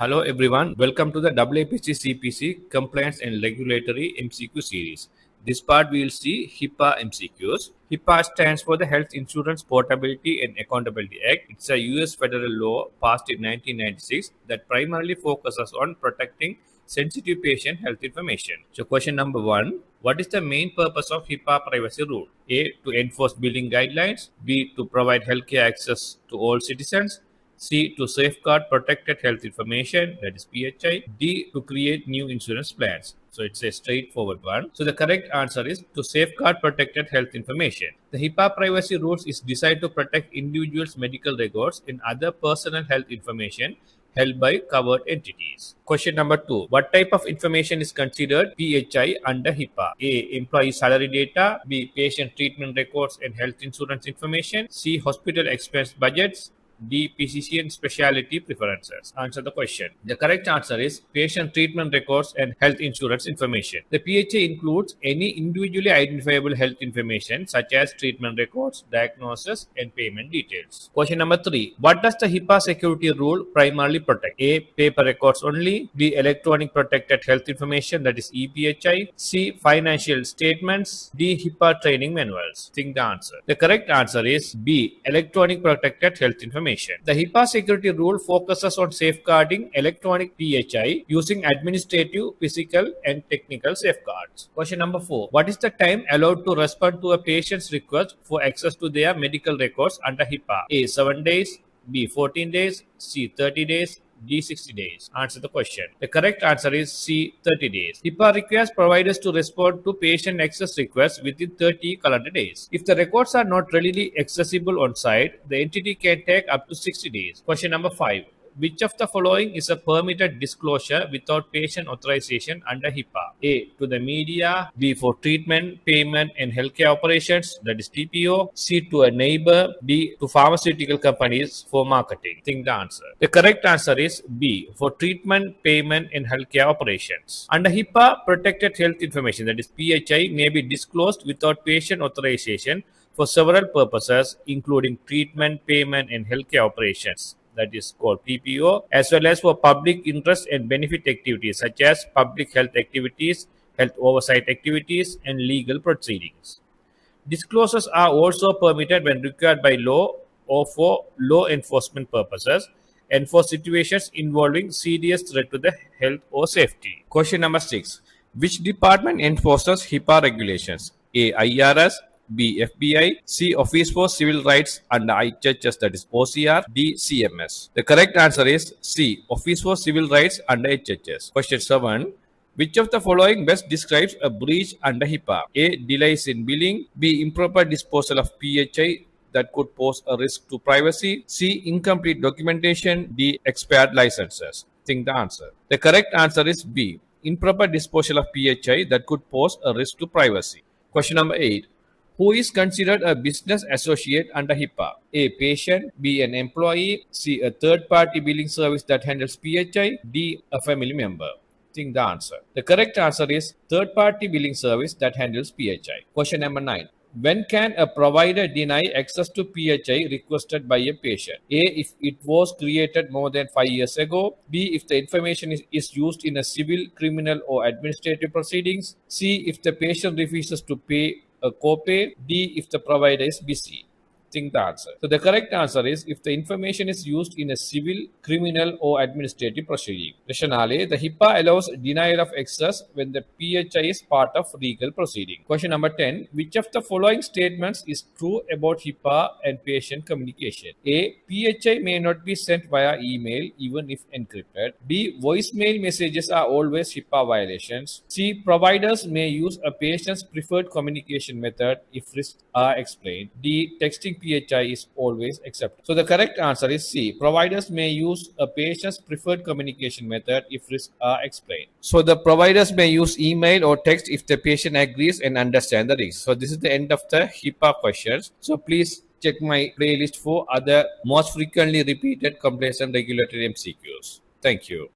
Hello everyone, welcome to the AAPC CPC Compliance and Regulatory MCQ series. This part we will see HIPAA MCQs. HIPAA stands for the Health Insurance Portability and Accountability Act. It's a US federal law passed in 1996 that primarily focuses on protecting sensitive patient health information. So question number 1, what is the main purpose of HIPAA privacy rule? A, to enforce billing guidelines. B, to provide healthcare access to all citizens. C, to safeguard protected health information, that is PHI. D, to create new insurance plans. So it's a straightforward one. So the correct answer is to safeguard protected health information. The HIPAA privacy rules is designed to protect individuals' medical records and other personal health information held by covered entities. Question number 2. What type of information is considered PHI under HIPAA? A, employee salary data. B, patient treatment records and health insurance information. C, hospital expense budgets. D, PCC and specialty preferences. Answer the question. The correct answer is patient treatment records and health insurance information. The PHI includes any individually identifiable health information such as treatment records, diagnosis, and payment details. Question number 3. What does the HIPAA security rule primarily protect? A, paper records only. B, electronic protected health information, that is EPHI. C, financial statements. D, HIPAA training manuals. Think the answer. The correct answer is B, electronic protected health information. The HIPAA security rule focuses on safeguarding electronic PHI using administrative, physical, and technical safeguards. Question number 4. What is the time allowed to respond to a patient's request for access to their medical records under HIPAA? A, 7 days. B, 14 days. C, 30 days. D, 60 days. Answer the question. The correct answer is C, 30 days. HIPAA requires providers to respond to patient access requests within 30 calendar days. If the records are not readily accessible on site, the entity can take up to 60 days. Question number 5. Which of the following is a permitted disclosure without patient authorization under HIPAA? A, to the media. B, for treatment, payment, and healthcare operations, that is TPO. C, to a neighbor. D, to pharmaceutical companies for marketing. Think the answer. The correct answer is B, for treatment, payment, and healthcare operations. Under HIPAA, protected health information, that is PHI, may be disclosed without patient authorization for several purposes, including treatment, payment, and healthcare operations, that is called PPO, as well as for public interest and benefit activities such as public health activities, health oversight activities, and legal proceedings. Disclosures are also permitted when required by law or for law enforcement purposes and for situations involving serious threat to the health or safety. Question number 6. Which department enforces HIPAA regulations? A, IRS. B, FBI. C, Office for Civil Rights under HHS, that is OCR. D, CMS. The correct answer is C, Office for Civil Rights under HHS. Question 7. Which of the following best describes a breach under HIPAA? A, delays in billing. B, improper disposal of PHI that could pose a risk to privacy. C, incomplete documentation. D, expired licenses. Think the answer. The correct answer is B, improper disposal of PHI that could pose a risk to privacy. Question number 8. Who is considered a business associate under HIPAA? A, patient. B, an employee. C, a third-party billing service that handles PHI. D, a family member. Think the answer. The correct answer is third-party billing service that handles PHI. Question number 9. When can a provider deny access to PHI requested by a patient? A, if it was created more than 5 years ago. B, if the information is used in a civil, criminal, or administrative proceedings. C, if the patient refuses to pay a copay. D, if the provider is busy. Think the answer. So the correct answer is if the information is used in a civil, criminal, or administrative proceeding. Rationale: the HIPAA allows denial of access when the PHI is part of legal proceeding. Question number 10. Which of the following statements is true about HIPAA and patient communication? A, PHI may not be sent via email even if encrypted. B, voicemail messages are always HIPAA violations. C, providers may use a patient's preferred communication method if risks are explained. D, texting PHI is always accepted. So the correct answer is C. Providers may use a patient's preferred communication method if risks are explained. So the providers may use email or text if the patient agrees and understands the risks. So this is the end of the HIPAA questions. So please check my playlist for other most frequently repeated compliance and regulatory MCQs. Thank you.